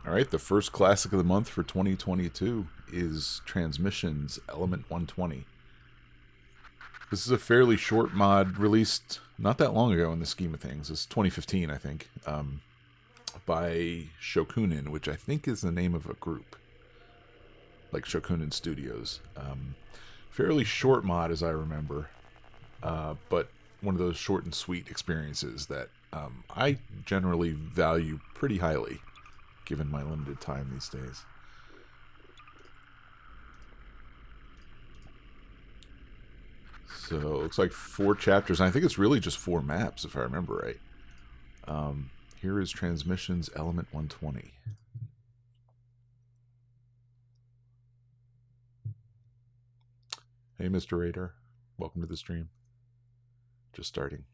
All right, the first classic of the month for 2022 is Transmission's Element 120. This is a fairly short mod released not that long ago in the scheme of things. It's 2015, I think, by Shokunin, which I think is the name of a group, like Shokunin Studios. Fairly short mod, as I remember, but one of those short and sweet experiences that I generally value pretty highly, given my limited time these days. So it looks like 4 chapters, and I think it's really just 4 maps, if I remember right. Here is Transmission's Element 120. Hey, Mr. Radar. Welcome to the stream. Just starting.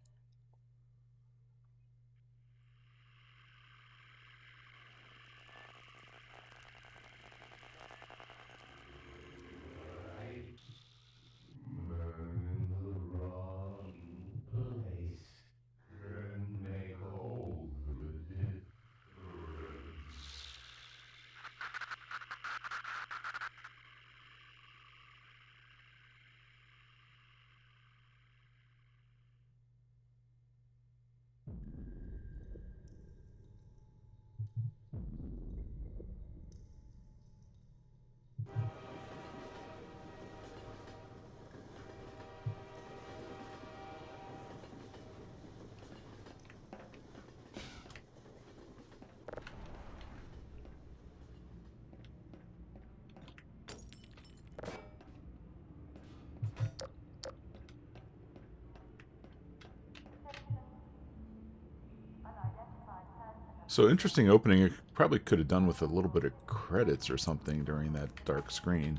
So interesting opening. It probably could have done with a little bit of credits or something during that dark screen.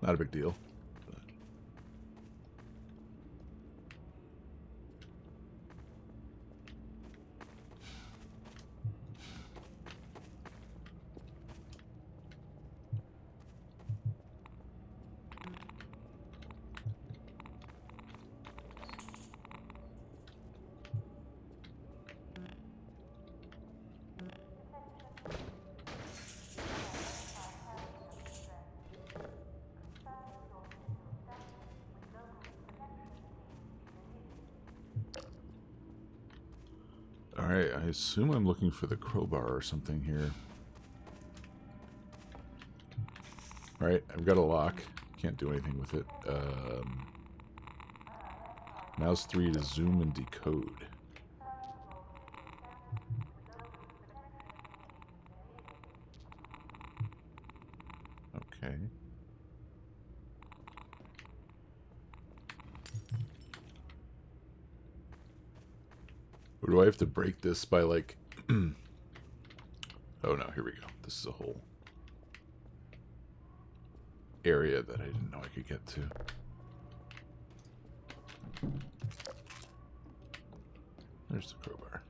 Not a big deal. Alright, I assume I'm looking for the crowbar or something here. Alright, I've got a lock. Can't do anything with it. Mouse 3 to zoom and decode. Okay. Or do I have to break this by, like... Oh, no, here we go. This is a whole area that I didn't know I could get to. There's the crowbar.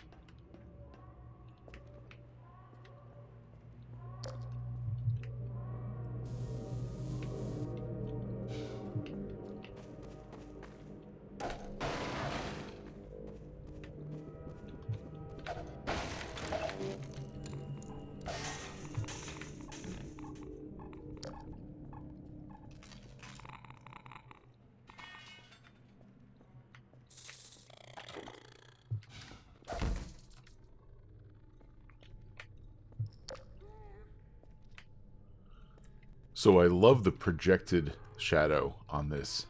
So I love the projected shadow on this.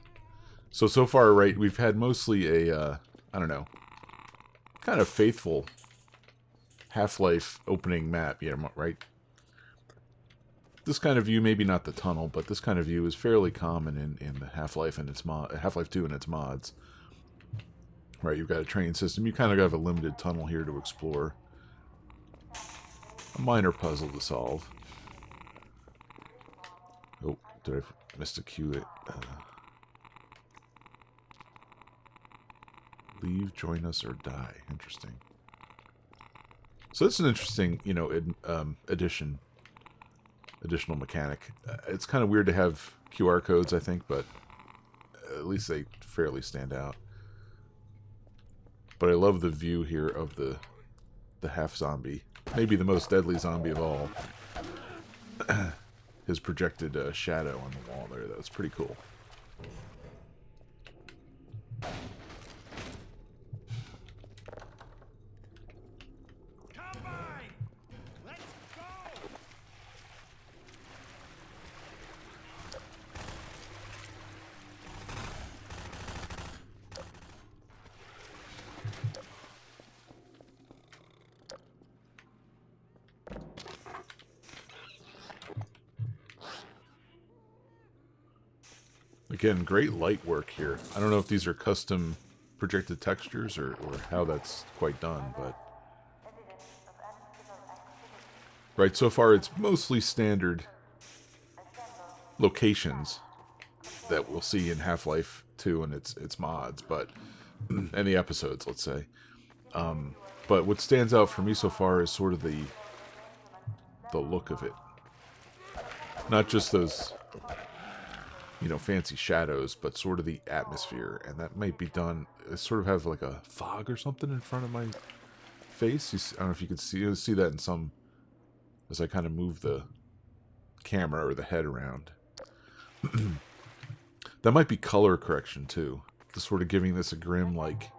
So far, right, we've had mostly a, I don't know, kind of faithful Half-Life opening map, yeah, right? This kind of view, maybe not the tunnel, but this kind of view is fairly common in the Half-Life and its Half-Life 2 and its mods. Right, you've got a train system. You kind of have a limited tunnel here to explore. A minor puzzle to solve. Oh, did I miss a cue? Leave, join us, or die. Interesting. So this is an interesting, you know, additional mechanic. It's kind of weird to have QR codes, I think, but at least they fairly stand out. But I love the view here of the half zombie. maybe the most deadly zombie of all. His projected shadow on the wall there. That's pretty cool. Again, great light work here. I don't know if these are custom projected textures or how that's quite done, but... Right, so far it's mostly standard locations that we'll see in Half-Life 2 and its mods, but... and the episodes, let's say. But what stands out for me so far is sort of the look of it. Not just those... you know, fancy shadows, but sort of the atmosphere, and that might be done. I sort of have like a fog or something in front of my face. I don't know if you can see that in some, as I kind of move the camera or the head around. That might be color correction too, just sort of giving this a grim, like,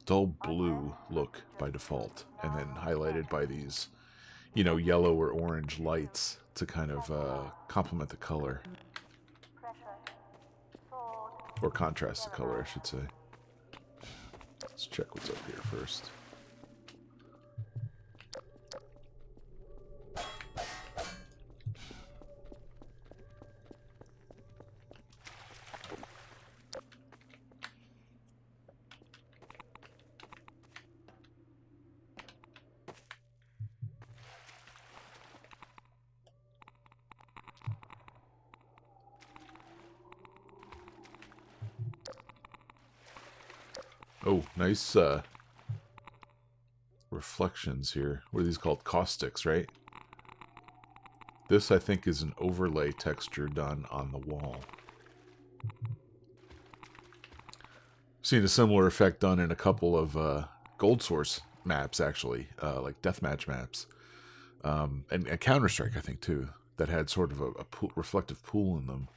dull blue look by default, and then highlighted by these, you know, yellow or orange lights to kind of complement the color. Or contrast the color, I should say. Let's check what's up here first. Oh, nice reflections here. What are these called? Caustics, right? This, I think, is an overlay texture done on the wall. Seen a similar effect done in a couple of Gold Source maps, actually, like deathmatch maps. And Counter-Strike, I think, too, that had sort of a reflective pool in them.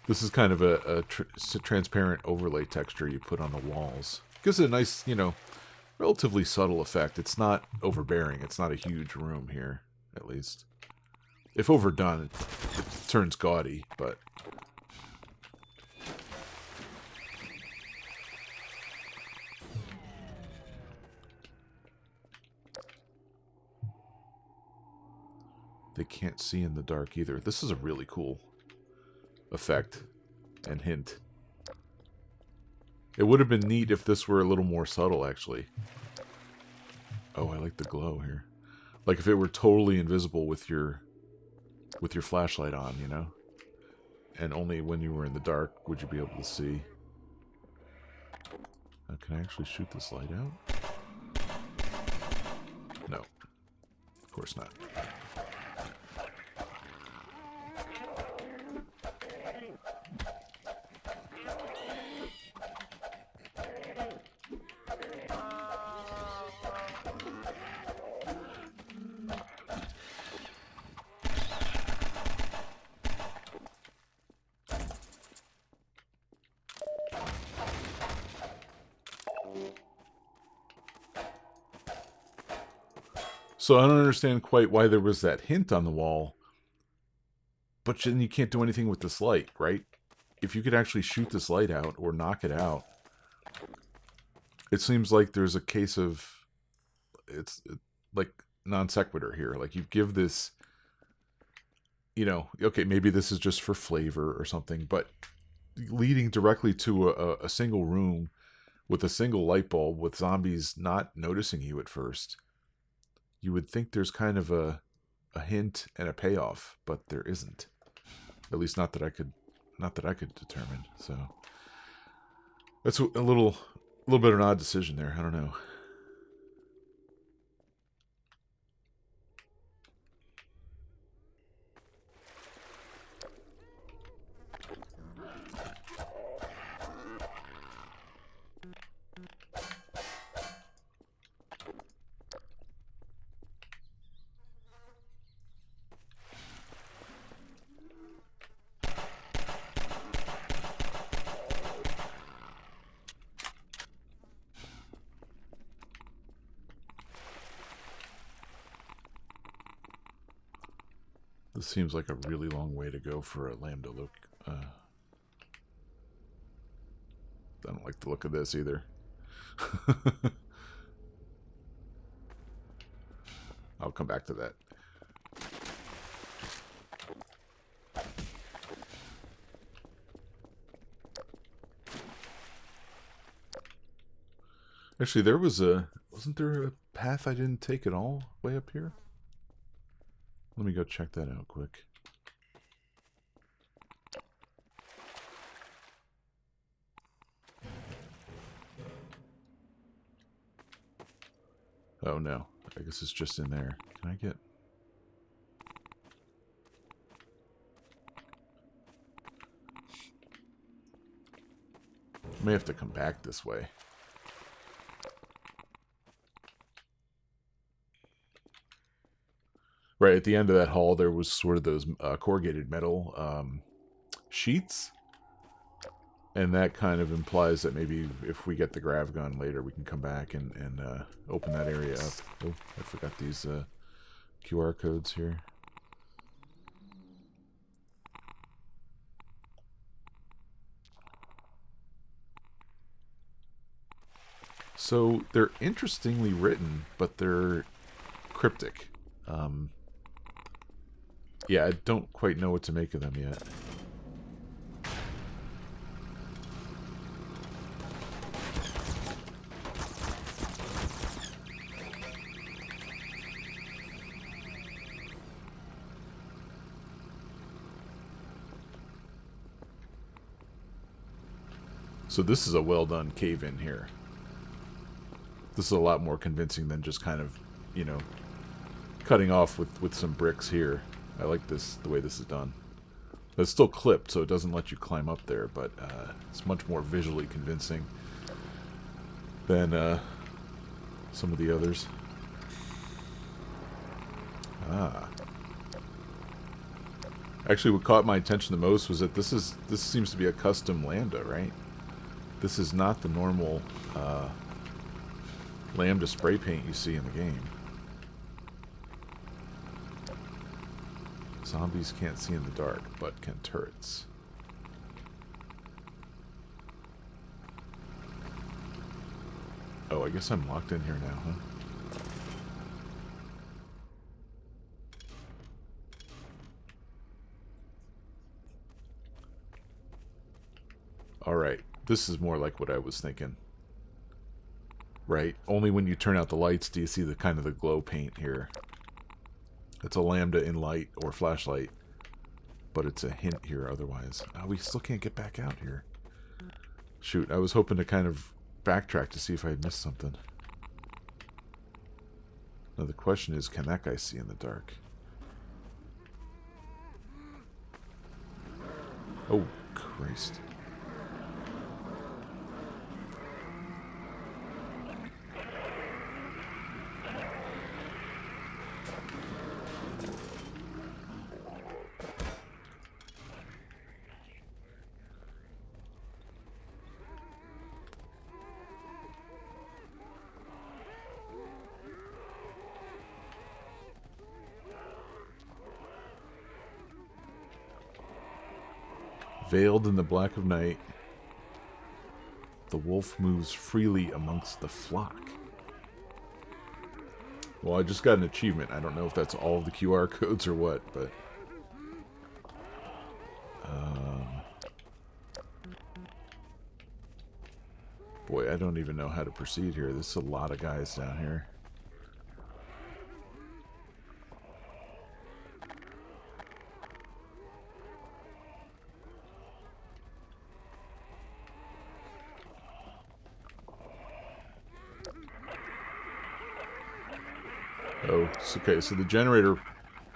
This is kind of a transparent overlay texture you put on the walls. Gives it a nice, you know, relatively subtle effect. It's not overbearing. It's not a huge room here, at least. If overdone, it turns gaudy, but... They can't see in the dark either. This is a really cool effect and hint. It would have been neat if this were a little more subtle, actually. Oh, I like the glow here. Like if it were totally invisible with your flashlight on, you know? And only when you were in the dark would you be able to see. Can I actually shoot this light out? No. Of course not. So I don't understand quite why there was that hint on the wall, but then you can't do anything with this light, right? If you could actually shoot this light out or knock it out, it seems like there's a case of, it's like non sequitur here. Like you give this, you know, okay, maybe this is just for flavor or something, but leading directly to a single room with a single light bulb with zombies not noticing you at first, you would think there's kind of a hint and a payoff, but there isn't. At least not that I could determine. So that's a little bit of an odd decision there. I don't know. This seems like a really long way to go for a lambda look. I don't like the look of this either. I'll come back to that. Actually, there was wasn't there a path I didn't take at all way up here? Let me go check that out quick. Oh no, I guess it's just in there. Can I get... I may have to come back this way. Right, at the end of that hall, there was sort of those corrugated metal sheets. And that kind of implies that maybe if we get the grav gun later, we can come back and open that area up. Oh, I forgot these QR codes here. So they're interestingly written, but they're cryptic. Yeah, I don't quite know what to make of them yet. So this is a well-done cave-in here. This is a lot more convincing than just kind of, you know, cutting off with some bricks here. I like this, the way this is done. But it's still clipped, so it doesn't let you climb up there, but it's much more visually convincing than some of the others. Ah. Actually, what caught my attention the most was that this seems to be a custom lambda, right? This is not the normal lambda spray paint you see in the game. Zombies can't see in the dark, but can turrets. Oh, I guess I'm locked in here now, huh? Alright, this is more like what I was thinking. Right, only when you turn out the lights do you see the kind of the glow paint here. It's a lambda in light or flashlight, but it's a hint here otherwise. Oh, we still can't get back out here. Shoot, I was hoping to kind of backtrack to see if I had missed something. Now the question is, can that guy see in the dark? Oh, Christ. Veiled in the black of night, the wolf moves freely amongst the flock. Well, I just got an achievement. I don't know if that's all of the QR codes or what, but... boy, I don't even know how to proceed here. There's a lot of guys down here. Oh, okay, so the generator,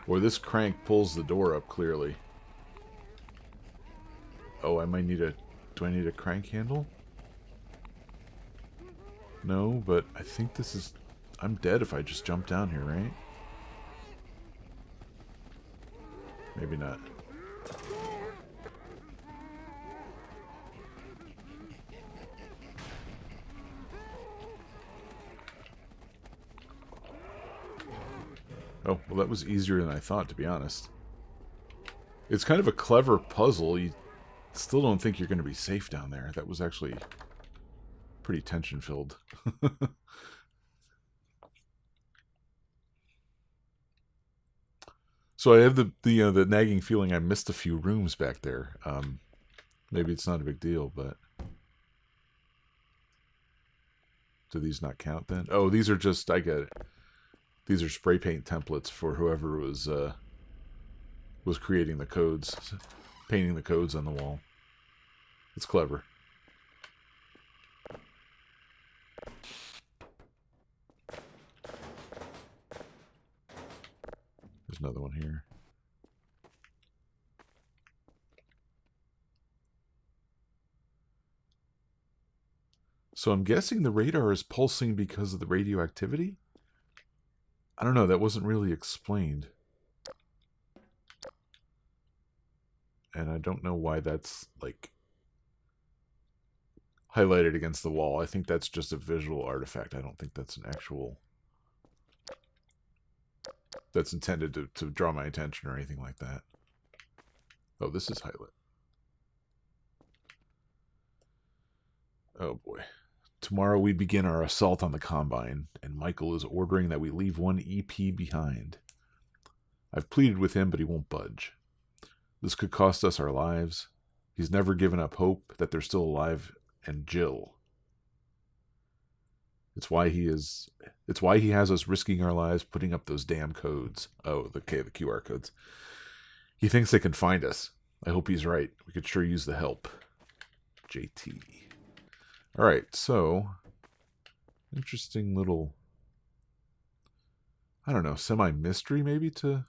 or this crank pulls the door up clearly. Oh, I might need a, do I need a crank handle? No, but I think this is, I'm dead if I just jump down here, right? Maybe not. Oh, well that was easier than I thought, to be honest. It's kind of a clever puzzle. You still don't think you're going to be safe down there. That was actually pretty tension-filled. So I have the nagging feeling I missed a few rooms back there. Maybe it's not a big deal, but do these not count then? Oh, these are just, I get it. These are spray paint templates for whoever was creating the codes, painting the codes on the wall. It's clever. There's another one here. So I'm guessing the radar is pulsing because of the radioactivity? I don't know, that wasn't really explained. And I don't know why that's, like, highlighted against the wall. I think that's just a visual artifact. I don't think that's an actual... that's intended to draw my attention or anything like that. Oh, this is highlight. Oh boy. Tomorrow we begin our assault on the Combine, and Michael is ordering that we leave one EP behind. I've pleaded with him, but he won't budge. This could cost us our lives. He's never given up hope that they're still alive, and Jill. It's why he has us risking our lives putting up those damn codes. Oh, the QR codes. He thinks they can find us. I hope he's right. We could sure use the help. JT. Alright, so... interesting little... I don't know, semi-mystery maybe to...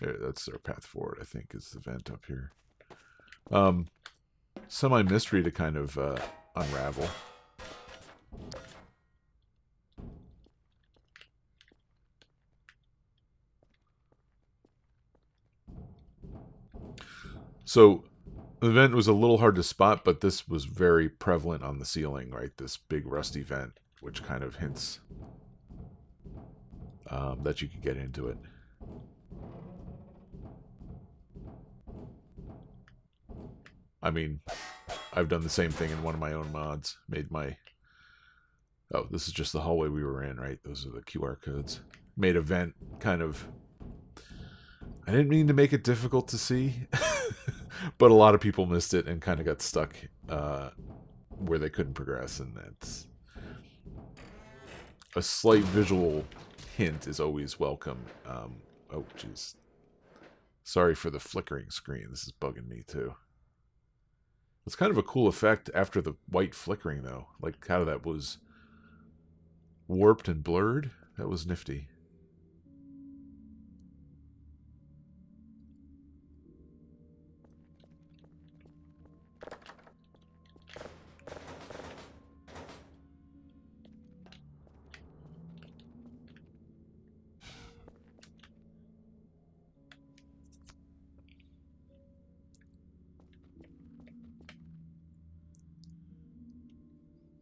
yeah, that's our path forward, I think, is the vent up here. Semi-mystery to kind of unravel. So, the vent was a little hard to spot, but this was very prevalent on the ceiling, right? This big rusty vent, which kind of hints that you could get into it. I mean, I've done the same thing in one of my own mods. Made my... oh, this is just the hallway we were in, right? Those are the QR codes. Made a vent kind of... I didn't mean to make it difficult to see, but a lot of people missed it and kind of got stuck where they couldn't progress, and that's... a slight visual hint is always welcome. Oh, jeez. Sorry for the flickering screen. This is bugging me, too. It's kind of a cool effect after the white flickering, though. Like, how that was warped and blurred. That was nifty.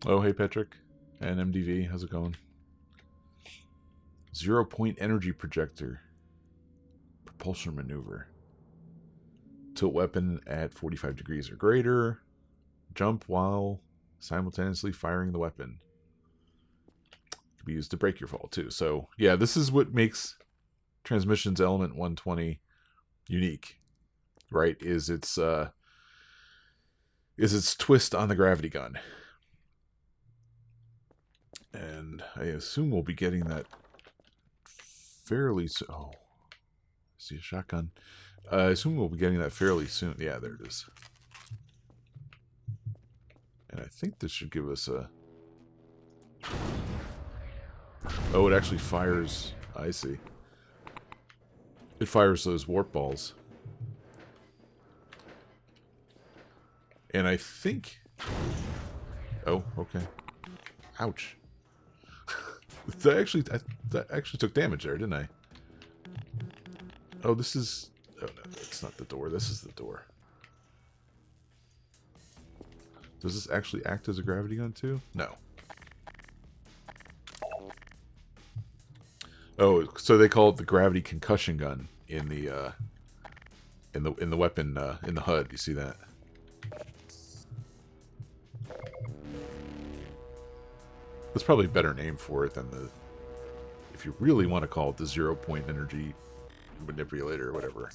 Oh, hey, Patrick. And MDV, how's it going? 0-point energy projector. Propulsion maneuver. Tilt weapon at 45 degrees or greater. Jump while simultaneously firing the weapon. Could be used to break your fall, too. So, yeah, this is what makes Transmission's Element 120 unique, right? Is its twist on the gravity gun. And I assume we'll be getting that fairly soon. Oh, I see a shotgun. I assume we'll be getting that fairly soon. Yeah, there it is. And I think this should give us a... oh, it actually fires... I see. It fires those warp balls. And I think... oh, okay. Ouch. That actually took damage there, didn't I? Oh, this is... oh, no, it's not the door. This is the door. Does this actually act as a gravity gun, too? No. Oh, so they call it the gravity concussion gun. in the weapon in the HUD. You see that? That's probably a better name for it than the, if you really want to call it, the 0-point energy manipulator or whatever.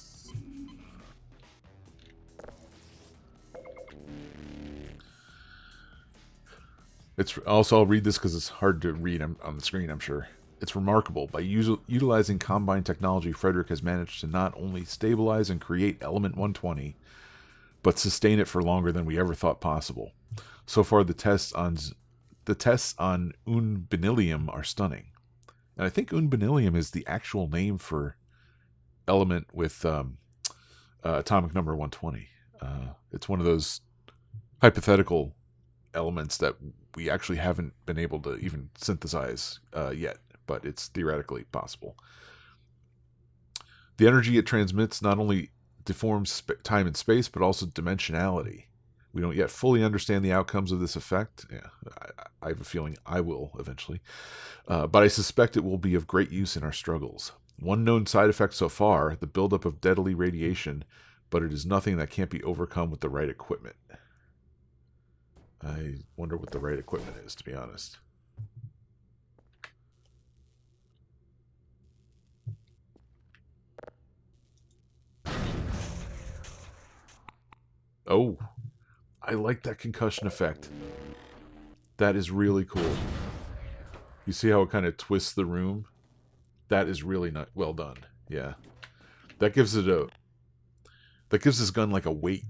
It's also, I'll read this because it's hard to read on the screen, I'm sure. It's remarkable. By utilizing Combine technology, Frederick has managed to not only stabilize and create element 120, but sustain it for longer than we ever thought possible. So far, the tests on unbenillium are stunning. And I think unbenillium is the actual name for element with atomic number 120. It's one of those hypothetical elements that we actually haven't been able to even synthesize yet, but it's theoretically possible. The energy it transmits not only deforms time and space, but also dimensionality. We don't yet fully understand the outcomes of this effect. Yeah, I have a feeling I will eventually. But I suspect it will be of great use in our struggles. One known side effect so far, the buildup of deadly radiation, but it is nothing that can't be overcome with the right equipment. I wonder what the right equipment is, to be honest. Oh, I like that concussion effect. That is really cool. You see how it kind of twists the room? That is really not well done. Yeah. That gives it a... That gives this gun like a weight.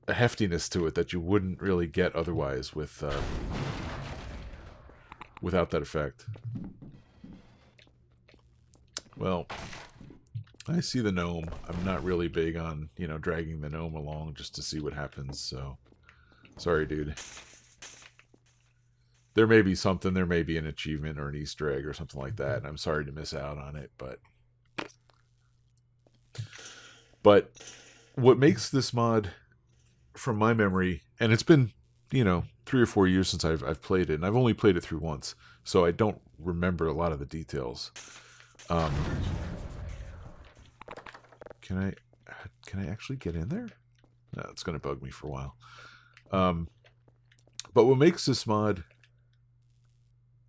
A heftiness to it that you wouldn't really get otherwise with... without that effect. Well, I see the gnome. I'm not really big on, you know, dragging the gnome along just to see what happens, so... Sorry, dude. There may be something, there may be an achievement or an Easter egg or something like that, and I'm sorry to miss out on it, but... But what makes this mod, from my memory, and it's been, you know, 3 or 4 years since I've played it, and I've only played it through once, so I don't remember a lot of the details. Can I actually get in there? No, it's going to bug me for a while. But what makes this mod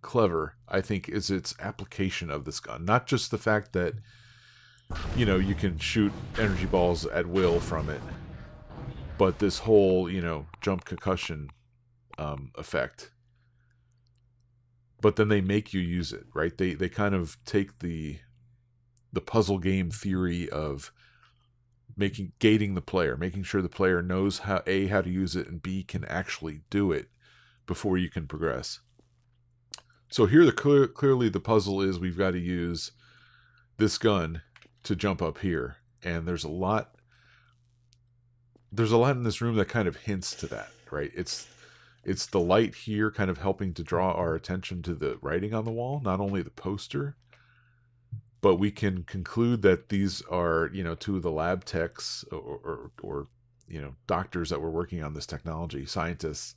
clever, I think, is its application of this gun. Not just the fact that, you know, you can shoot energy balls at will from it, but this whole, you know, jump concussion effect. But then they make you use it, right? They kind of take the puzzle game theory of gating the player, making sure the player knows how to use it, and B, can actually do it before you can progress. So here, clearly the puzzle is we've got to use this gun to jump up here, and there's a lot in this room that kind of hints to that, right? It's the light here kind of helping to draw our attention to the writing on the wall, not only the poster, but we can conclude that these are, you know, 2 of the lab techs or you know, doctors that were working on this technology, scientists.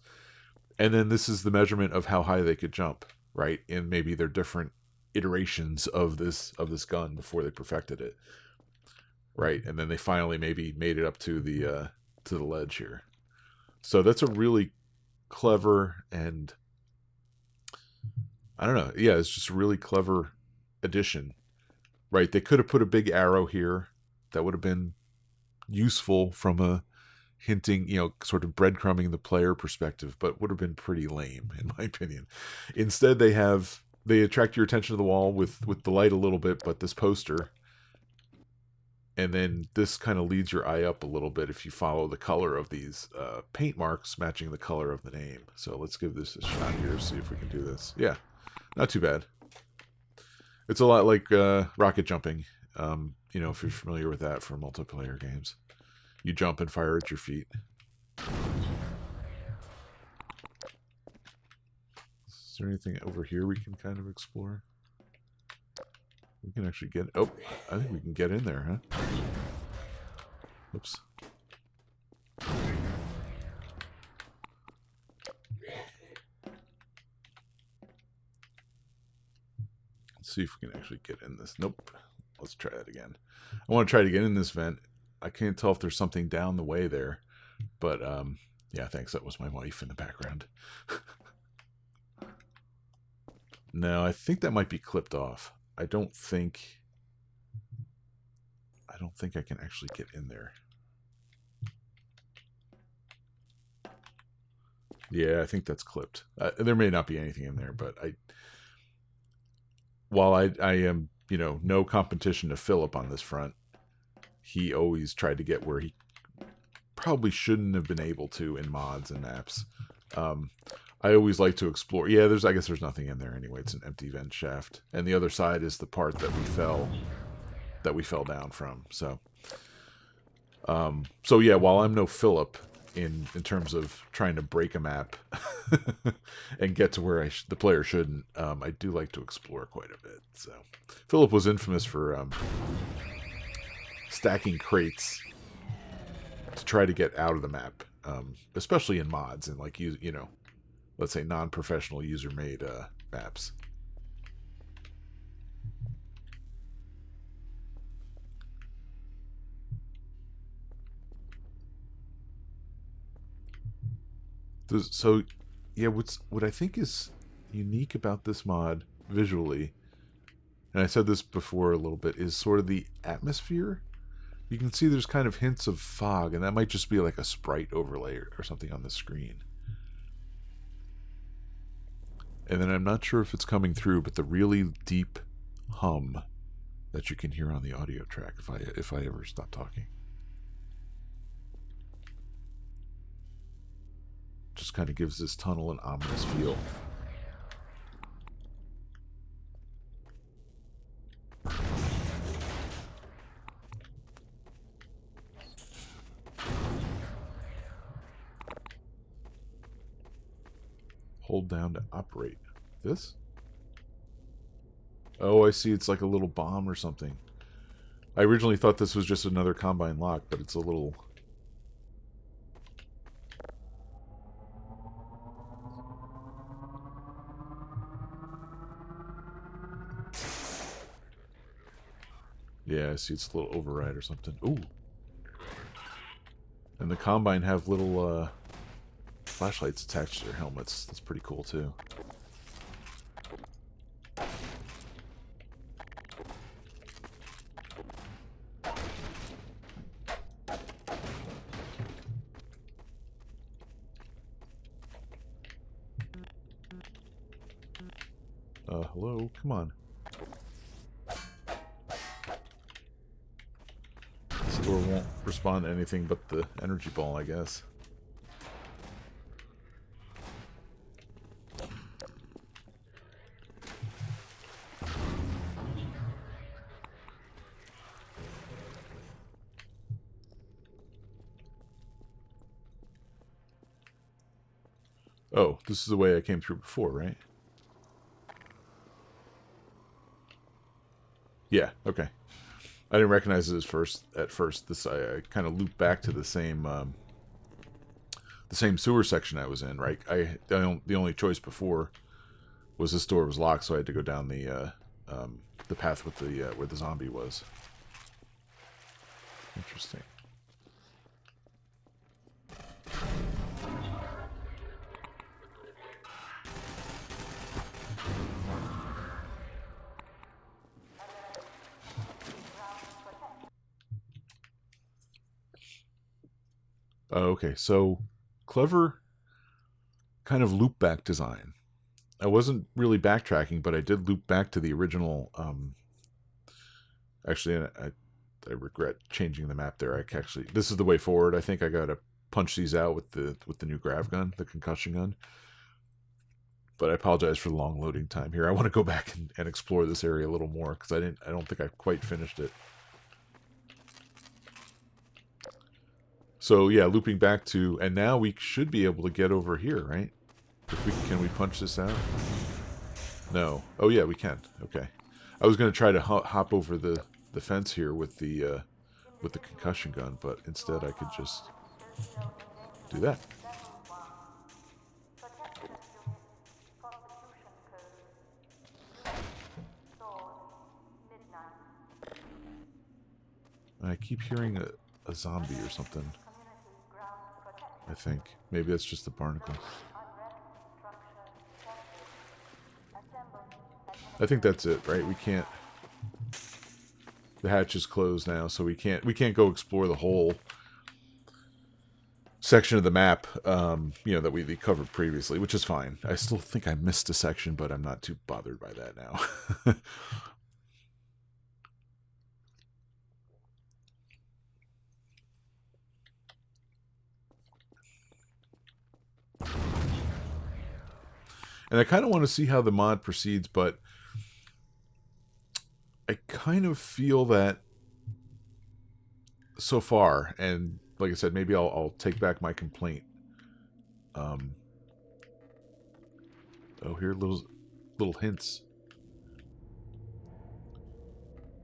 And then this is the measurement of how high they could jump, right? In maybe their different iterations of this gun before they perfected it, right? And then they finally maybe made it up to the ledge here. So that's a really clever, and I don't know, yeah, it's just a really clever addition, right? They could have put a big arrow here that would have been useful from a hinting, you know, sort of breadcrumbing the player perspective, but would have been pretty lame in my opinion. Instead, they attract your attention to the wall with the light a little bit, but this poster, and then this kind of leads your eye up a little bit if you follow the color of these paint marks matching the color of the name. So let's give this a shot here, see if we can do this. Yeah, not too bad. It's a lot like rocket jumping, you know, if you're familiar with that from multiplayer games. You jump and fire at your feet. Is there anything over here we can kind of explore? We can actually get... Oh, I think we can get in there, huh? Oops. Let's see if we can actually get in this. Nope. let's try that again. I want to try to get in this vent. I can't tell if there's something down the way there, but yeah, thanks. That was my wife in the background. No, I think that might be clipped off. I don't think I can actually get in there. Yeah, I think that's clipped. There may not be anything in there, but while I am, you know, no competition to Philip on this front, he always tried to get where he probably shouldn't have been able to in mods and maps. I always like to explore. Yeah, I guess there's nothing in there anyway. It's an empty vent shaft, and the other side is the part that we fell down from. So, so yeah, while I'm no Philip in terms of trying to break a map and get to where the player shouldn't, I do like to explore quite a bit. So, Philip was infamous for stacking crates to try to get out of the map, especially in mods and like you know, let's say non-professional user-made maps. So, yeah, what I think is unique about this mod visually, and I said this before a little bit, is sort of the atmosphere. You can see there's kind of hints of fog, and that might just be like a sprite overlay or something on the screen. And then I'm not sure if it's coming through, but the really deep hum that you can hear on the audio track if I ever stop talking. Just kind of gives this tunnel an ominous feel. Hold down to operate. This? Oh, I see. It's like a little bomb or something. I originally thought this was just another combine lock, but it's a little... Yeah, I see it's a little override or something. Ooh. And the Combine have little flashlights attached to their helmets. That's pretty cool, too. Hello? Come on. This door won't respond to anything but the energy ball, I guess. Oh, this is the way I came through before, right? Yeah, okay. I didn't recognize it at first. This I kind of looped back to the same sewer section I was in, right? The only choice before was this door was locked, so I had to go down the path with the where the zombie was. Interesting. Okay, so clever kind of loop back design. I wasn't really backtracking, but I did loop back to the original. Actually, I regret changing the map there. This is the way forward. I think I gotta punch these out with the new grav gun, the concussion gun. But I apologize for the long loading time here. I want to go back and explore this area a little more because I don't think I quite finished it. So yeah, looping back to, and now we should be able to get over here, right? Can we punch this out? No. Oh yeah, we can. Okay. I was gonna try to hop over the fence here with the concussion gun, but instead I could just do that. I keep hearing a zombie or something. I think. Maybe that's just the barnacle. I think that's it, right? We can't... The hatch is closed now, so we can't go explore the whole section of the map, you know, that we covered previously, which is fine. I still think I missed a section, but I'm not too bothered by that now. And I kind of want to see how the mod proceeds, but I kind of feel that so far, and like I said, maybe I'll take back my complaint. Oh, here are little hints.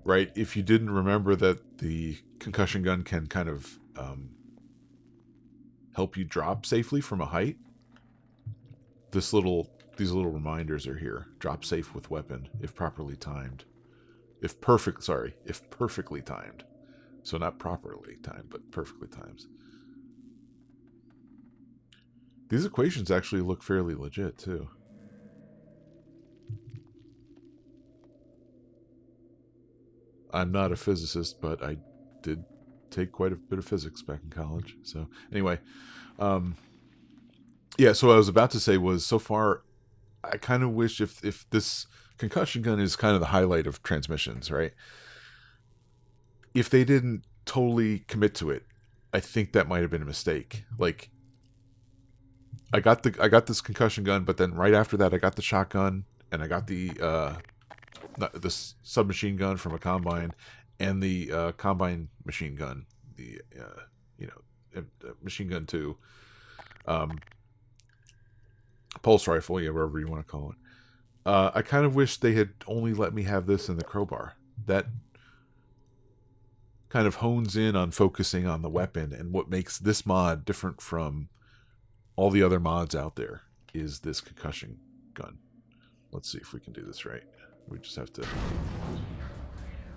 Right, if you didn't remember that the concussion gun can kind of help you drop safely from a height, these little reminders are here. Drop safe with weapon if properly timed. If perfectly timed. So not properly timed, but perfectly timed. These equations actually look fairly legit too. I'm not a physicist, but I did take quite a bit of physics back in college. So anyway, yeah, so what I was about to say was, so far, I kind of wish if this concussion gun is kind of the highlight of transmissions, right? If they didn't totally commit to it, I think that might have been a mistake. Like, I got this concussion gun, but then right after that, I got the shotgun, and I got the submachine gun from a combine, and the combine machine gun, the machine gun 2, pulse rifle, yeah, whatever you want to call it. I kind of wish they had only let me have this in the crowbar. That kind of hones in on focusing on the weapon, and what makes this mod different from all the other mods out there is this concussion gun. Let's see if we can do this right. We just have to...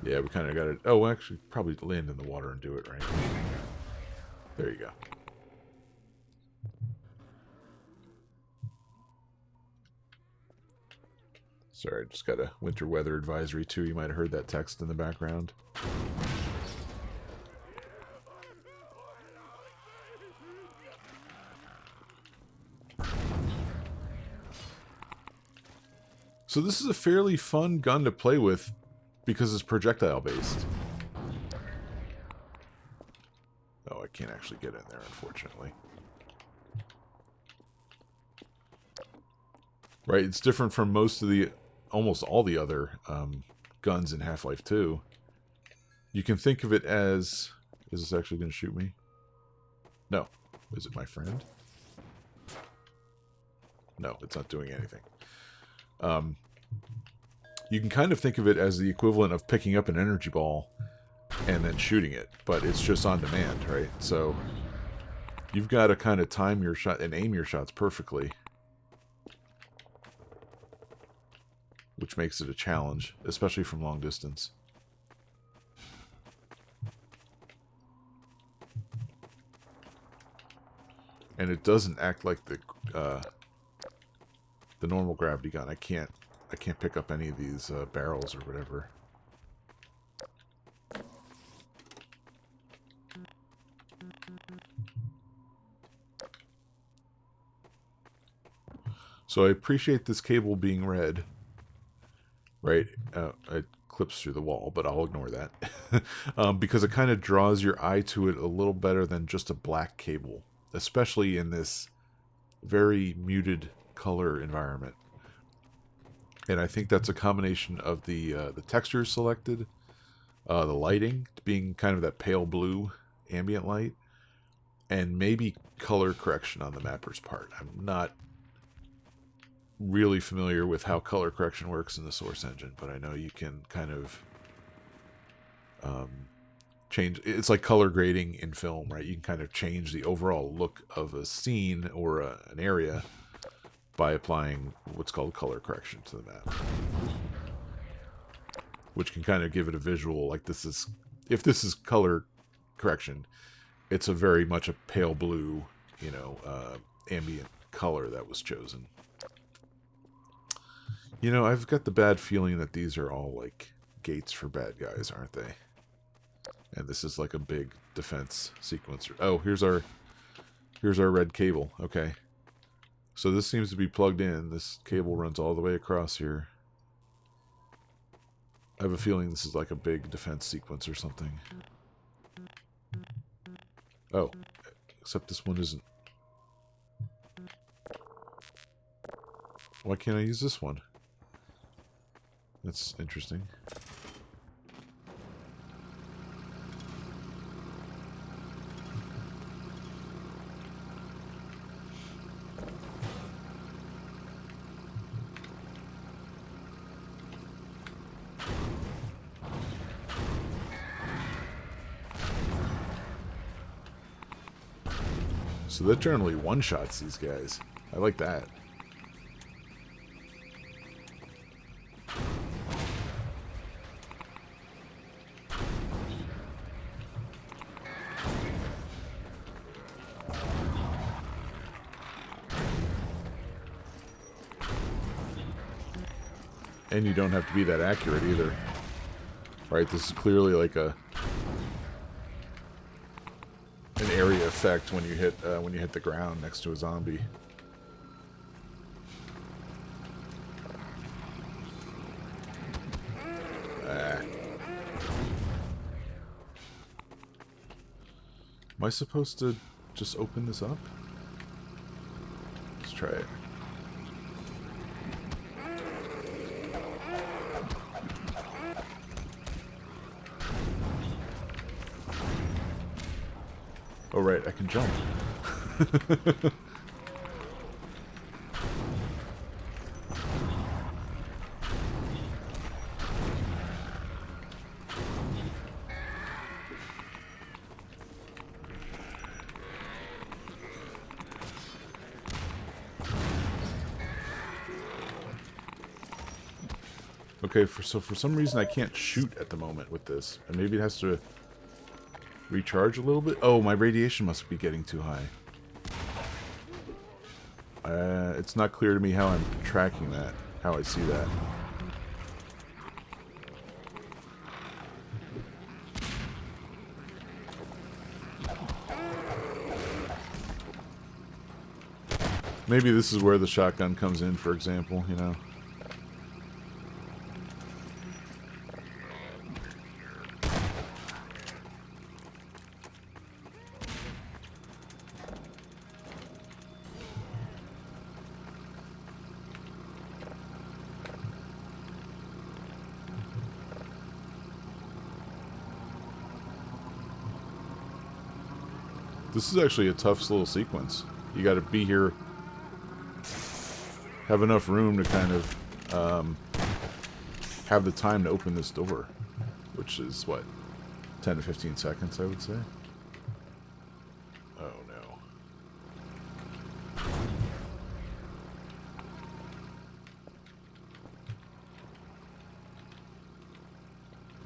Yeah, we kind of got it... Oh, actually, probably land in the water and do it right. There you go. Sorry, I just got a winter weather advisory too. You might have heard that text in the background. So this is a fairly fun gun to play with because it's projectile based. Oh, I can't actually get in there, unfortunately. Right, it's different from almost all the other guns in Half-Life 2. You can think of it as... Is this actually going to shoot me? No. Is it my friend? No, it's not doing anything. You can kind of think of it as the equivalent of picking up an energy ball and then shooting it, but it's just on demand, right? So you've got to kind of time your shot and aim your shots perfectly, which makes it a challenge, especially from long distance. And it doesn't act like the normal gravity gun. I can't pick up any of these barrels or whatever. So I appreciate this cable being red. Right? It clips through the wall, but I'll ignore that. Because it kind of draws your eye to it a little better than just a black cable. Especially in this very muted color environment. And I think that's a combination of the textures selected, the lighting being kind of that pale blue ambient light, and maybe color correction on the mapper's part. I'm not really familiar with how color correction works in the Source engine, but I know you can kind of change. It's like color grading in film, right? You can kind of change the overall look of a scene or an area by applying what's called color correction to the map, which can kind of give it a visual, like this is if this is color correction, it's a very much a pale blue, you know, ambient color that was chosen. You know, I've got the bad feeling that these are all like gates for bad guys, aren't they? And this is like a big defense sequencer. Oh, here's our red cable. Okay. So this seems to be plugged in. This cable runs all the way across here. I have a feeling this is like a big defense sequence or something. Oh, except this one isn't. Why can't I use this one? That's interesting. So that generally one-shots these guys. I like that. And you don't have to be that accurate either. Right, this is clearly like an area effect when you hit the ground next to a zombie. Am I supposed to just open this up? Let's try it. Oh, right, I can jump. Okay, so for some reason I can't shoot at the moment with this. And maybe it has to recharge a little bit? Oh, my radiation must be getting too high. It's not clear to me how I'm tracking that, how I see that. Maybe this is where the shotgun comes in, for example, you know? This is actually a tough little sequence. You got to be here, have enough room to kind of have the time to open this door, which is what, 10 to 15 seconds, I would say. Oh no.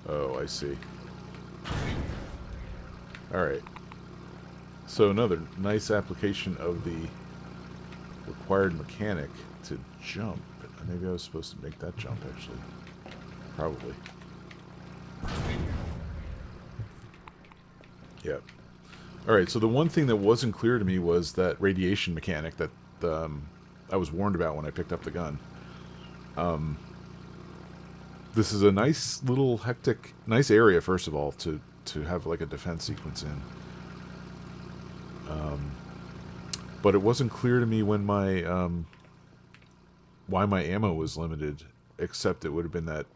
Oh, I see. All right. So another nice application of the required mechanic to jump. Maybe I was supposed to make that jump, actually. Probably. Yep. Alright, so the one thing that wasn't clear to me was that radiation mechanic that I was warned about when I picked up the gun. This is a nice little hectic, nice area, first of all, to have like a defense sequence in. But it wasn't clear to me when my why my ammo was limited, except it would have been that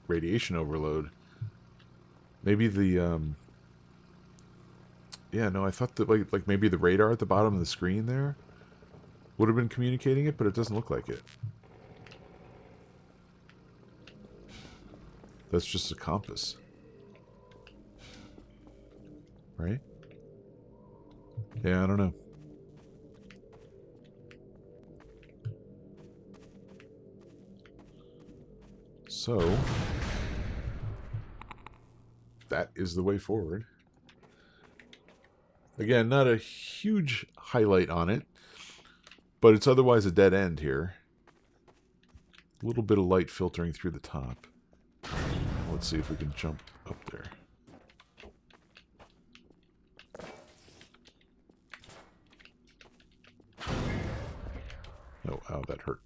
radiation overload. Maybe the yeah, no, I thought that like maybe the radar at the bottom of the screen there would have been communicating it, but it doesn't look like it. That's just a compass. Right? Yeah, I don't know. So, that is the way forward. Again, not a huge highlight on it, but it's otherwise a dead end here. A little bit of light filtering through the top. Let's see if we can jump up there. Oh, ow, that hurt.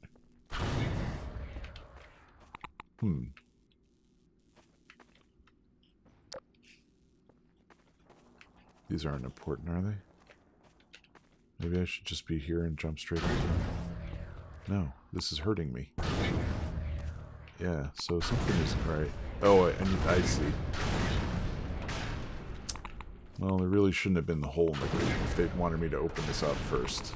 These aren't important, are they? Maybe I should just be here and jump straight into them. No, this is hurting me. Yeah, so something isn't right. Oh, I see. Well, there really shouldn't have been the hole in the grate if they'd wanted me to open this up first.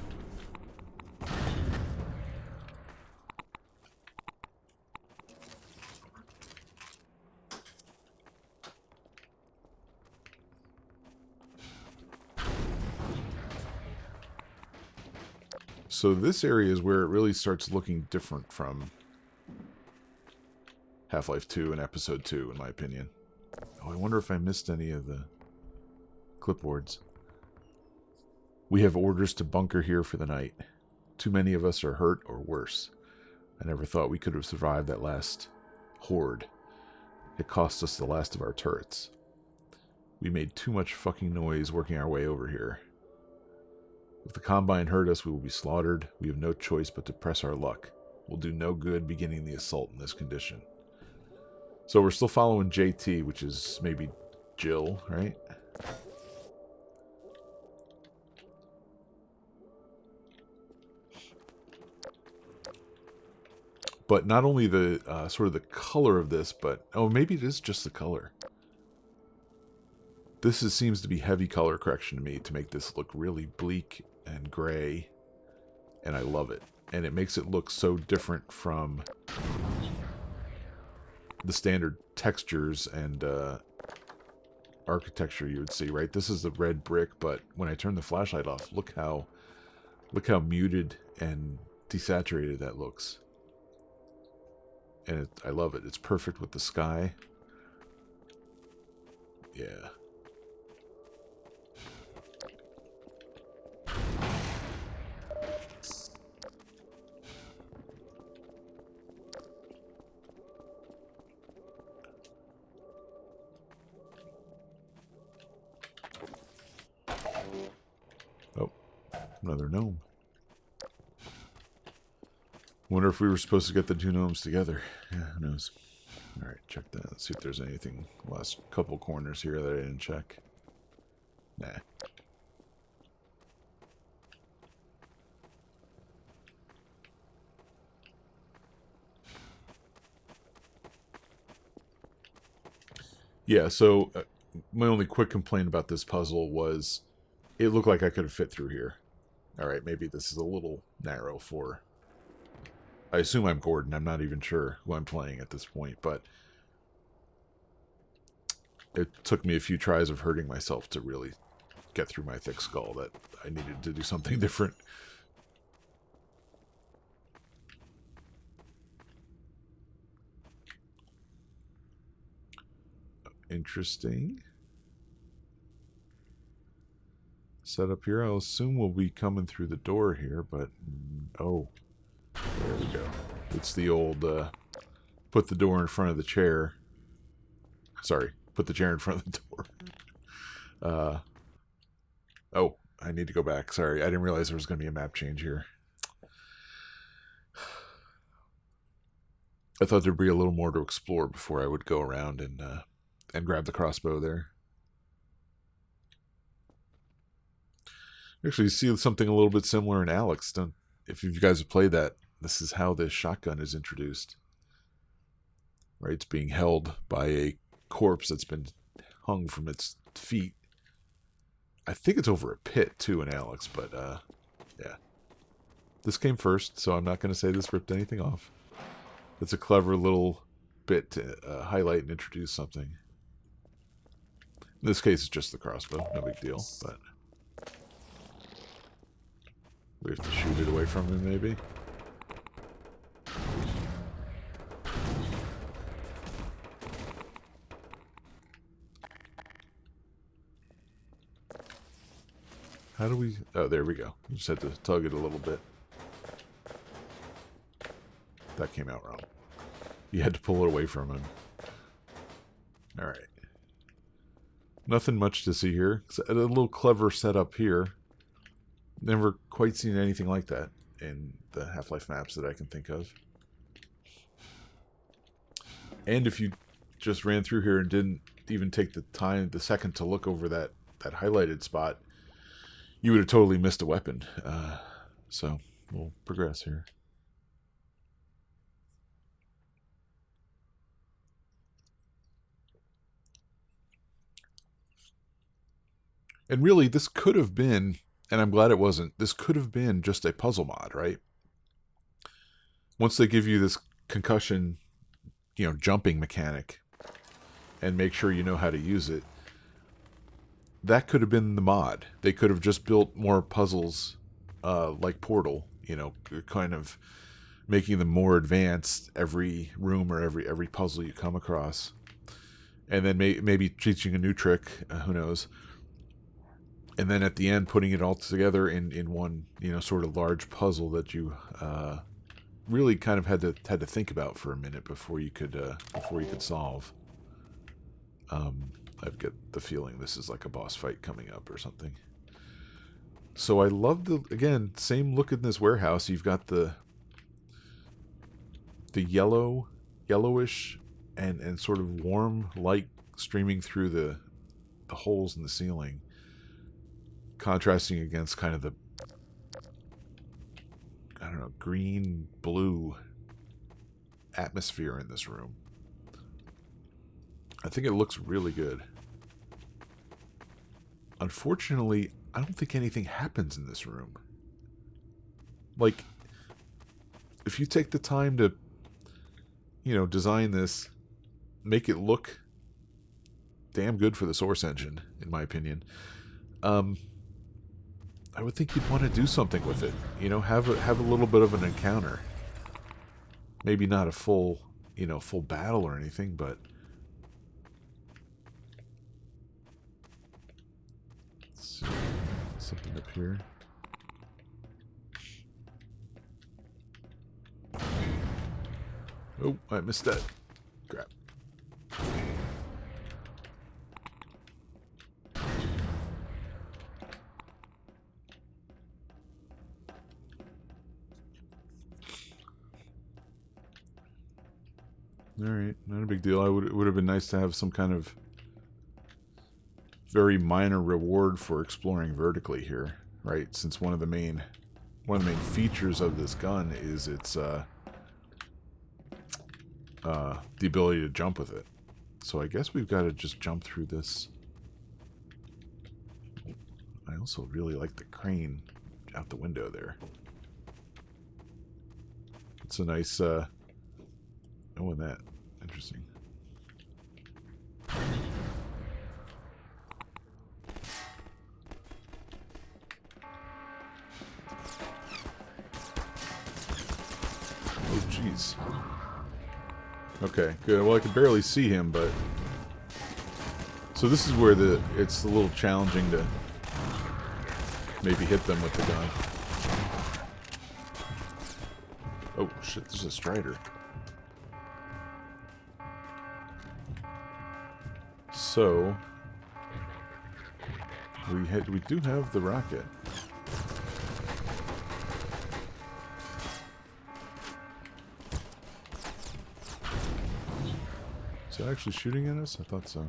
So this area is where it really starts looking different from Half-Life 2 and Episode 2, in my opinion. Oh, I wonder if I missed any of the clipboards. We have orders to bunker here for the night. Too many of us are hurt or worse. I never thought we could have survived that last horde. It cost us the last of our turrets. We made too much fucking noise working our way over here. If the Combine hurt us, we will be slaughtered. We have no choice but to press our luck. We'll do no good beginning the assault in this condition. So we're still following JT, which is maybe Jill, right? But not only the sort of the color of this, but... oh, maybe it is just the color. Seems to be heavy color correction to me to make this look really bleak and gray, and I love it. And it makes it look so different from the standard textures and architecture you would see, right? This is the red brick, but when I turn the flashlight off, look how muted and desaturated that looks. And I love it. It's perfect with the sky. Yeah. Oh, another gnome. Wonder if we were supposed to get the two gnomes together. Yeah, who knows. Alright, check that. Let's see if there's anything. Last couple corners here that I didn't check. Nah. Yeah, so my only quick complaint about this puzzle was it looked like I could have fit through here. Alright, maybe this is a little narrow for... I assume I'm Gordon. I'm not even sure who I'm playing at this point, but it took me a few tries of hurting myself to really get through my thick skull that I needed to do something different. Interesting. Set up here. I'll assume we'll be coming through the door here, but... oh. There we go. It's the old, put the door in front of the chair. Sorry, put the chair in front of the door. Oh, I need to go back. Sorry, I didn't realize there was going to be a map change here. I thought there'd be a little more to explore before I would go around and grab the crossbow there. Actually, you see something a little bit similar in Alex. If you guys have played that, this is how this shotgun is introduced. Right, it's being held by a corpse that's been hung from its feet. I think it's over a pit, too, in Alex, but, yeah. This came first, so I'm not going to say this ripped anything off. It's a clever little bit to highlight and introduce something. In this case, it's just the crossbow. No big deal, but... we have to shoot it away from him, maybe? How do we... Oh, there we go. You just had to tug it a little bit. That came out wrong. You had to pull it away from him. Alright. Nothing much to see here. It's a little clever setup here. Never quite seen anything like that in the Half-Life maps that I can think of. And if you just ran through here and didn't even take the second to look over that highlighted spot, you would have totally missed a weapon. So we'll progress here. And really, this could have been, and I'm glad it wasn't, this could have been just a puzzle mod, right? Once they give you this concussion, jumping mechanic, and make sure you know how to use it, that could have been the mod. They could have just built more puzzles like Portal, kind of making them more advanced every room or every puzzle you come across. And then maybe teaching a new trick, who knows. And then at the end, putting it all together in one, sort of large puzzle that you really kind of had to think about for a minute before you could solve. I've got the feeling this is like a boss fight coming up or something. So I love again, same look in this warehouse. You've got the yellowish and sort of warm light streaming through the holes in the ceiling, contrasting against kind of the, I don't know, green blue atmosphere in this room. I think it looks really good. Unfortunately, I don't think anything happens in this room. Like, if you take the time to, design this, make it look damn good for the Source engine, in my opinion, I would think you'd want to do something with it. Have a little bit of an encounter. Maybe not a full battle or anything, but let's see, something up here. Oh, I missed that. Crap. Alright, not a big deal. It would have been nice to have some kind of very minor reward for exploring vertically here, right? Since one of the main features of this gun is its the ability to jump with it. So I guess we've got to just jump through this. I also really like the crane out the window there. It's a nice oh, and that. Interesting. Oh, jeez. Okay, good. Well, I can barely see him, but... So this is where it's a little challenging to maybe hit them with the gun. Oh, shit, there's a Strider. So... We do have the rocket. Is it actually shooting at us? I thought so.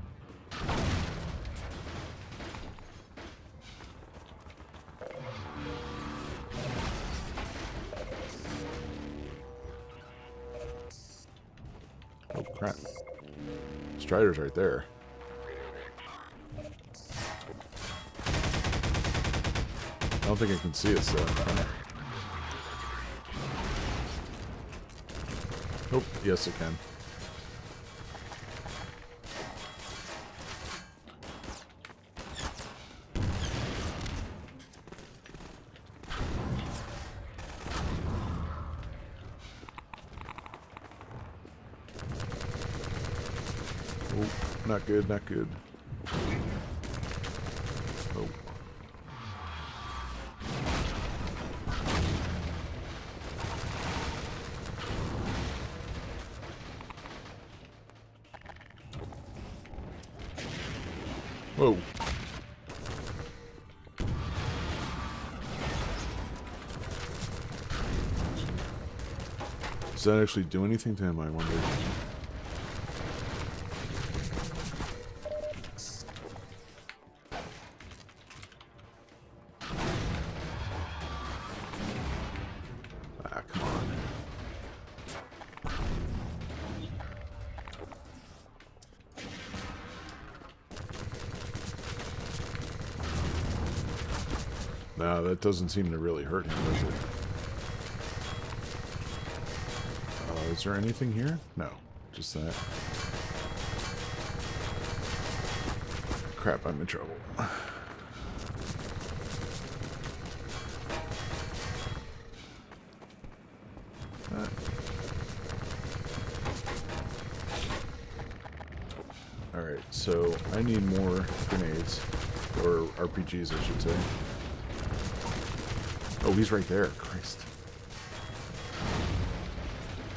Oh crap. Strider's right there. I don't think I can see it, so... Oh, yes I can. Not good, not good. Oh. Whoa. Does that actually do anything to him, I wonder? Ah, come on. No, that doesn't seem to really hurt him, does it? Is there anything here? No, just that. Crap, I'm in trouble. Alright, so I need more grenades. Or RPGs, I should say. Oh, he's right there. Christ.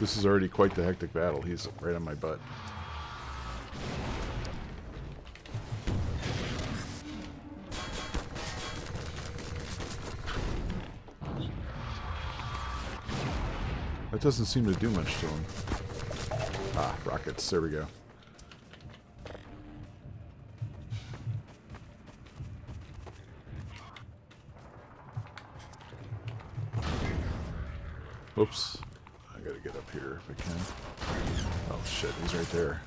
This is already quite the hectic battle. He's right on my butt. That doesn't seem to do much to him. Ah, rockets. There we go. Whoops. I gotta get up here if I can. Oh shit, he's right there.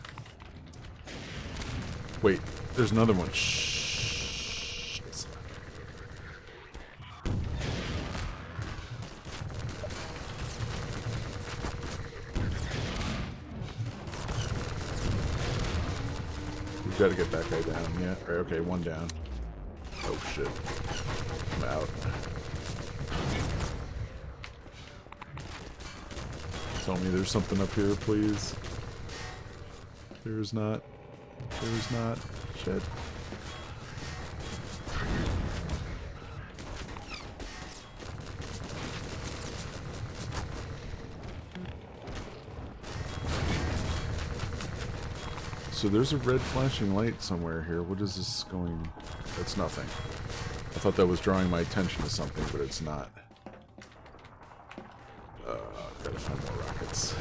Wait, there's another one. Shh. We've got to get that guy down. Yeah, okay, one down. Oh shit. I'm out. Tell me there's something up here, please. There's not. There's not. Shit. So there's a red flashing light somewhere here. What is this going? That's nothing. I thought that was drawing my attention to something, but it's not. Gotta find more rockets.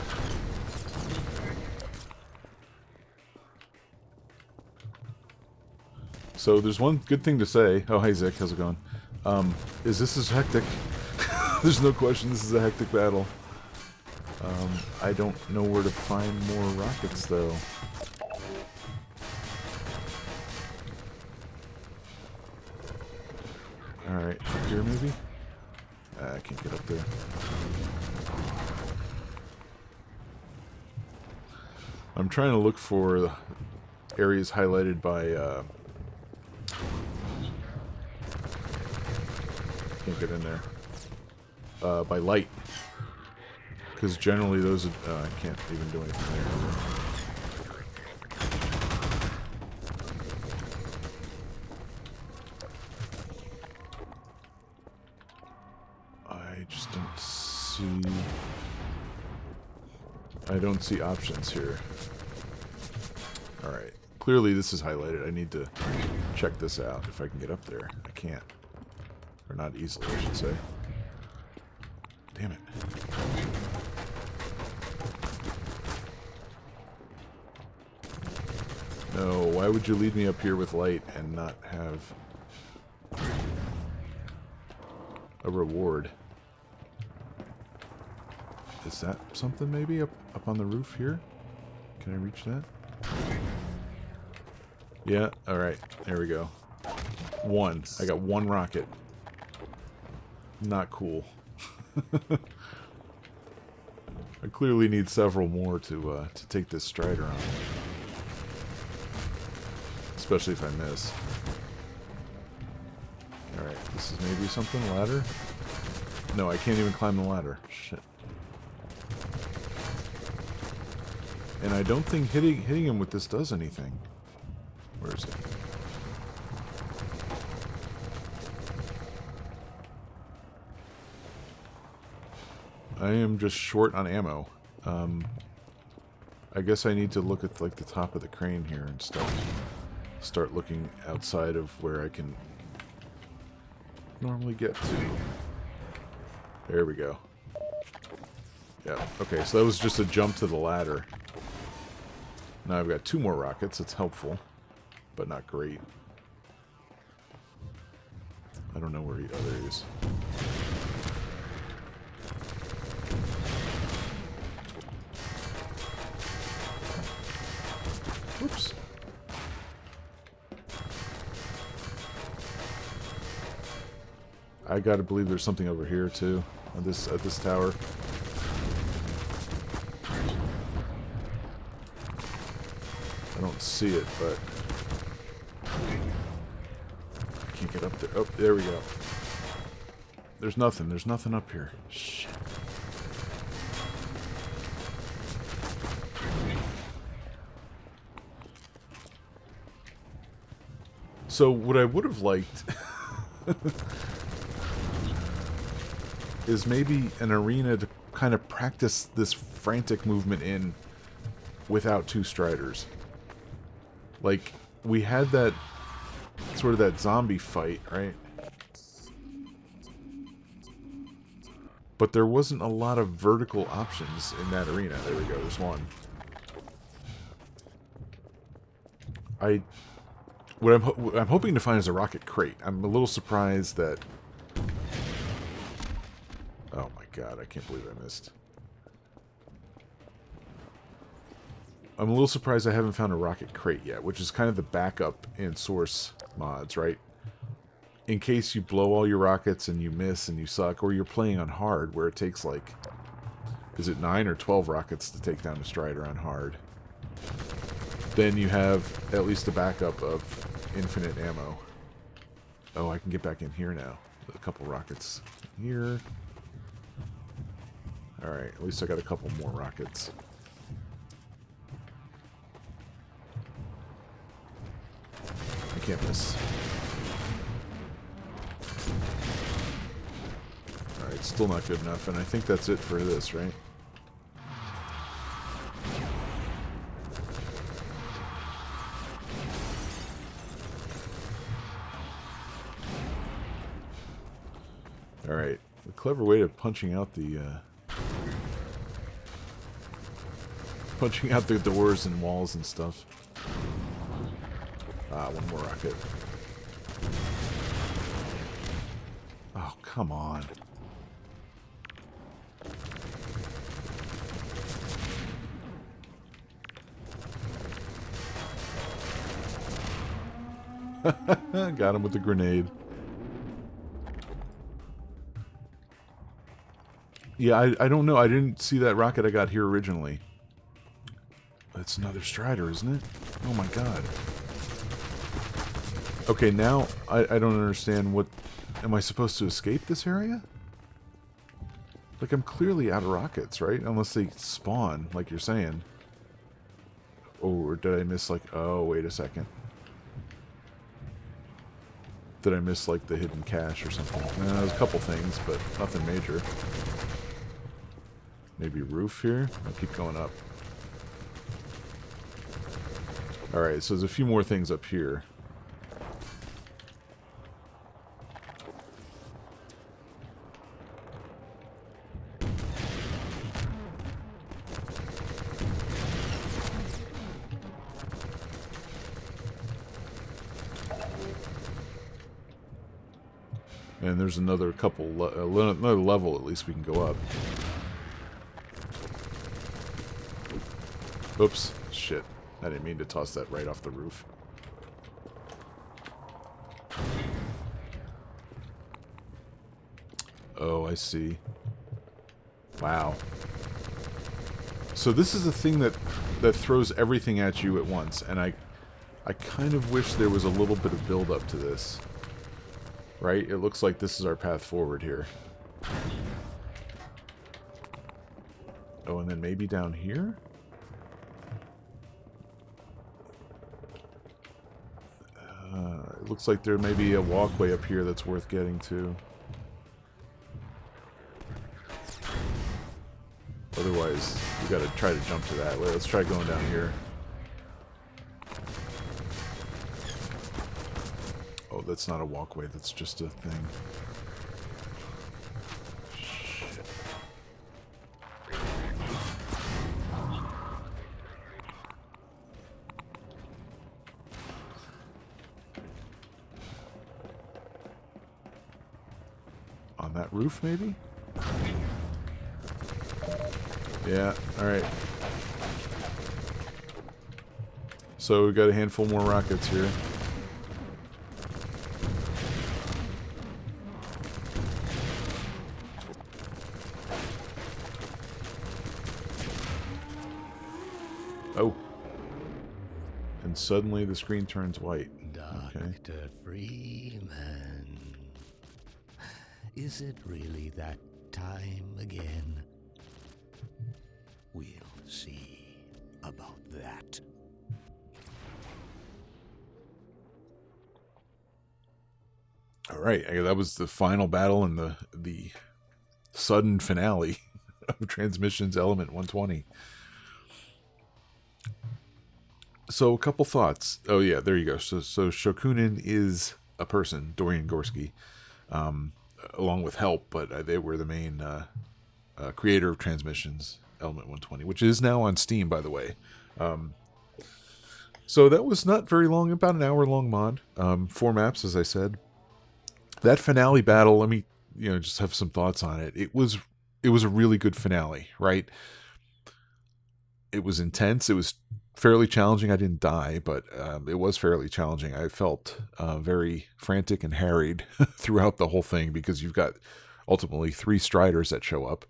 So there's one good thing to say. Oh, hey Zick, how's it going? This is hectic. There's no question this is a hectic battle. I don't know where to find more rockets though. Alright, up here maybe? I can't get up there. I'm trying to look for areas highlighted by, can't get in there, by light. Because generally those, I can't even do anything there. I just don't see... I don't see options here. Alright. Clearly this is highlighted. I need to check this out if I can get up there. I can't. Or not easily, I should say. Damn it. No, why would you lead me up here with light and not have a reward? Is that something maybe up on the roof here? Can I reach that? Yeah, alright. There we go. One. I got one rocket. Not cool. I clearly need several more to take this Strider on. Especially if I miss. Alright, this is maybe something? A ladder? No, I can't even climb the ladder. Shit. And I don't think hitting him with this does anything. Where is it? I am just short on ammo. I guess I need to look at like the top of the crane here and stuff. start looking outside of where I can normally get to. There we go. Yeah, okay, so that was just a jump to the ladder. Now I've got 2 more rockets. It's helpful, but not great. I don't know where the other is. Whoops. I gotta believe there's something over here too, at this tower. I don't see it, but I can't get up there. Oh, there we go. There's nothing. There's nothing up here. Shit. So what I would have liked is maybe an arena to kind of practice this frantic movement in without 2 striders. Like, we had that sort of that zombie fight, right? But there wasn't a lot of vertical options in that arena. There we go, there's one. What I'm hoping to find is a rocket crate. I'm a little surprised that... Oh my god, I can't believe I missed. I'm a little surprised I haven't found a rocket crate yet, which is kind of the backup in source mods, right? In case you blow all your rockets and you miss and you suck, or you're playing on hard where it takes like... Is it 9 or 12 rockets to take down a Strider on hard? Then you have at least a backup of infinite ammo. Oh, I can get back in here now. A couple rockets here. Alright, at least I got a couple more rockets. I can't miss. Alright, still not good enough, and I think that's it for this, right? Alright, a clever way of punching out the doors and walls and stuff. Ah, one more rocket. Oh, come on. Got him with the grenade. Yeah, I don't know. I didn't see that rocket I got here originally. That's another Strider, isn't it? Oh my god. Okay, now I don't understand what... Am I supposed to escape this area? Like, I'm clearly out of rockets, right? Unless they spawn, like you're saying. Oh, or did I miss, like... Oh, wait a second. Did I miss, like, the hidden cache or something? There's a couple things, but nothing major. Maybe roof here? I'll keep going up. Alright, so there's a few more things up here. And there's another couple, another level at least we can go up. Oops, shit. I didn't mean to toss that right off the roof. Oh, I see. Wow. So this is a thing that throws everything at you at once, and I kind of wish there was a little bit of build-up to this. Right? It looks like this is our path forward here. Oh, and then maybe down here? It looks like there may be a walkway up here that's worth getting to. Otherwise, we gotta try to jump to that. Let's try going down here. that's not a walkway. That's just a thing. Shit. On that roof, maybe? Yeah, alright. So we've got a handful more rockets here. Oh. And suddenly the screen turns white. Dr. Freeman. Is it really that time again? We'll see about that. Alright, that was the final battle and the sudden finale of Transmissions Element 120. So, a couple thoughts. Oh, yeah, there you go. So Shokunin is a person, Dorian Gorski, along with help, but they were the main creator of Transmissions Element 120, which is now on Steam, by the way. So that was not very long, about an hour-long mod. 4 maps, as I said. That finale battle, let me just have some thoughts on it. It was a really good finale, right? It was intense. It was fairly challenging. I didn't die, but it was fairly challenging. I felt very frantic and harried throughout the whole thing because you've got ultimately 3 Striders that show up.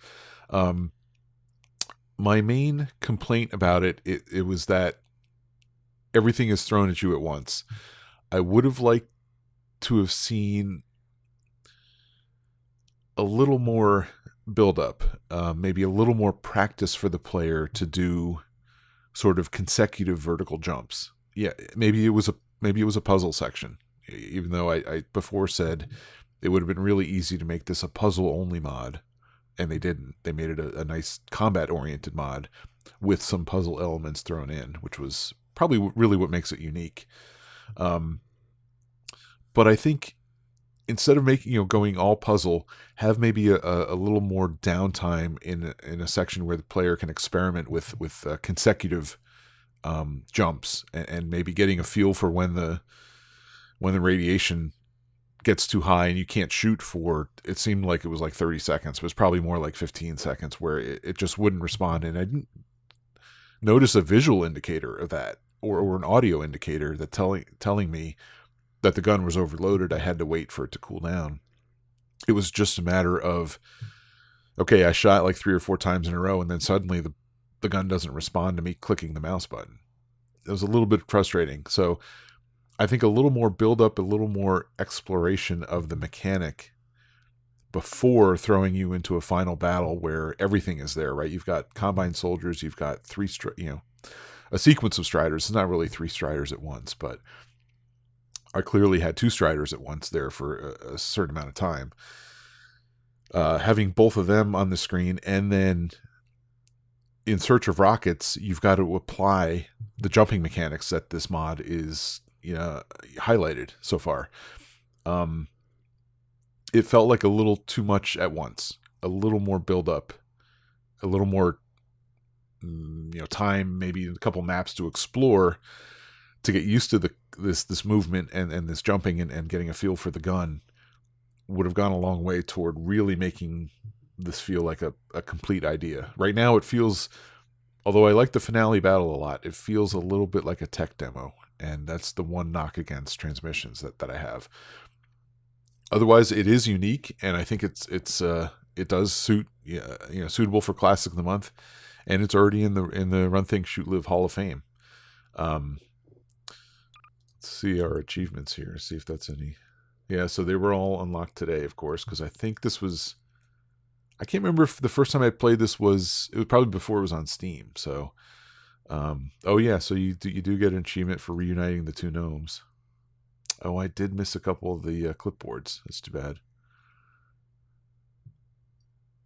My main complaint about it was that everything is thrown at you at once. I would have liked to have seen a little more build-up, maybe a little more practice for the player to do sort of consecutive vertical jumps. Yeah, maybe it was a puzzle section, even though I before said it would have been really easy to make this a puzzle-only mod, and they didn't. They made it a nice combat-oriented mod with some puzzle elements thrown in, which was probably really what makes it unique. But I think instead of making going all puzzle, have maybe a little more downtime in a section where the player can experiment with consecutive jumps and maybe getting a feel for when the radiation gets too high and you can't shoot for, it seemed like it was like 30 seconds, but it was probably more like 15 seconds where it just wouldn't respond. And I didn't notice a visual indicator of that or an audio indicator that telling me that the gun was overloaded. I had to wait for it to cool down. It was just a matter of, okay, I shot like 3 or 4 times in a row, and then suddenly the gun doesn't respond to me clicking the mouse button. It was a little bit frustrating. So I think a little more build-up, a little more exploration of the mechanic before throwing you into a final battle where everything is there, right? You've got Combine soldiers, you've got a sequence of Striders. It's not really 3 Striders at once, but I clearly had 2 Striders at once there for a certain amount of time. Having both of them on the screen, and then in search of rockets, you've got to apply the jumping mechanics that this mod is highlighted so far. It felt like a little too much at once. A little more build up, a little more time, maybe a couple maps to explore to get used to this movement and this jumping and getting a feel for the gun would have gone a long way toward really making this feel like a complete idea. Right now it feels, although I like the finale battle a lot, it feels a little bit like a tech demo, and that's the one knock against Transmissions that I have. Otherwise, it is unique, and I think it does suit suitable for Classic of the Month, and it's already in the Run Think Shoot Live Hall of Fame. Let's see our achievements here. See if that's any. Yeah, so they were all unlocked today, of course, because I think this was. I can't remember if the first time I played this was. It was probably before it was on Steam. So, oh yeah, so you do get an achievement for reuniting the 2 gnomes. Oh, I did miss a couple of the clipboards. That's too bad.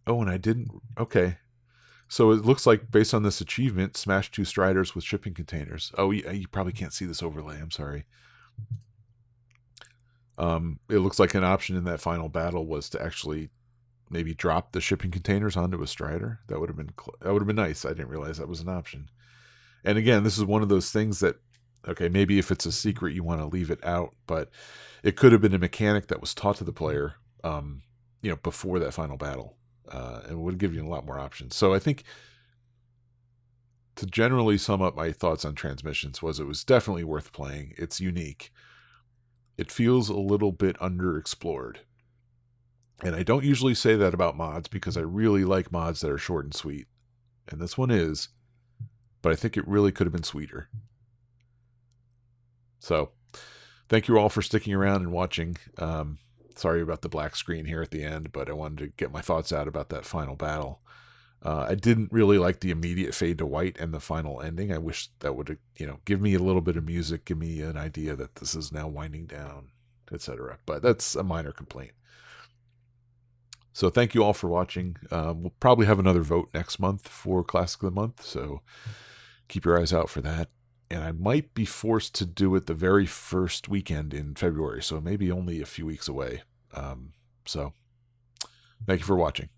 Oh, and I didn't. Okay. So it looks like, based on this achievement, smash 2 Striders with shipping containers. Oh, you probably can't see this overlay. I'm sorry. It looks like an option in that final battle was to actually maybe drop the shipping containers onto a Strider. That would have been nice. I didn't realize that was an option. And again, this is one of those things that, okay, maybe if it's a secret you want to leave it out, but it could have been a mechanic that was taught to the player, before that final battle, and would give you a lot more options. So I think, to generally sum up my thoughts on transmissions, was it was definitely worth playing. It's unique. It feels a little bit underexplored. And I don't usually say that about mods because I really like mods that are short and sweet. And this one is, but I think it really could have been sweeter. So, thank you all for sticking around and watching. Sorry about the black screen here at the end, but I wanted to get my thoughts out about that final battle. I didn't really like the immediate fade to white and the final ending. I wish that would, give me a little bit of music, give me an idea that this is now winding down, etc. But that's a minor complaint. So thank you all for watching. We'll probably have another vote next month for Classic of the Month, so keep your eyes out for that. And I might be forced to do it the very first weekend in February, so maybe only a few weeks away. So thank you for watching.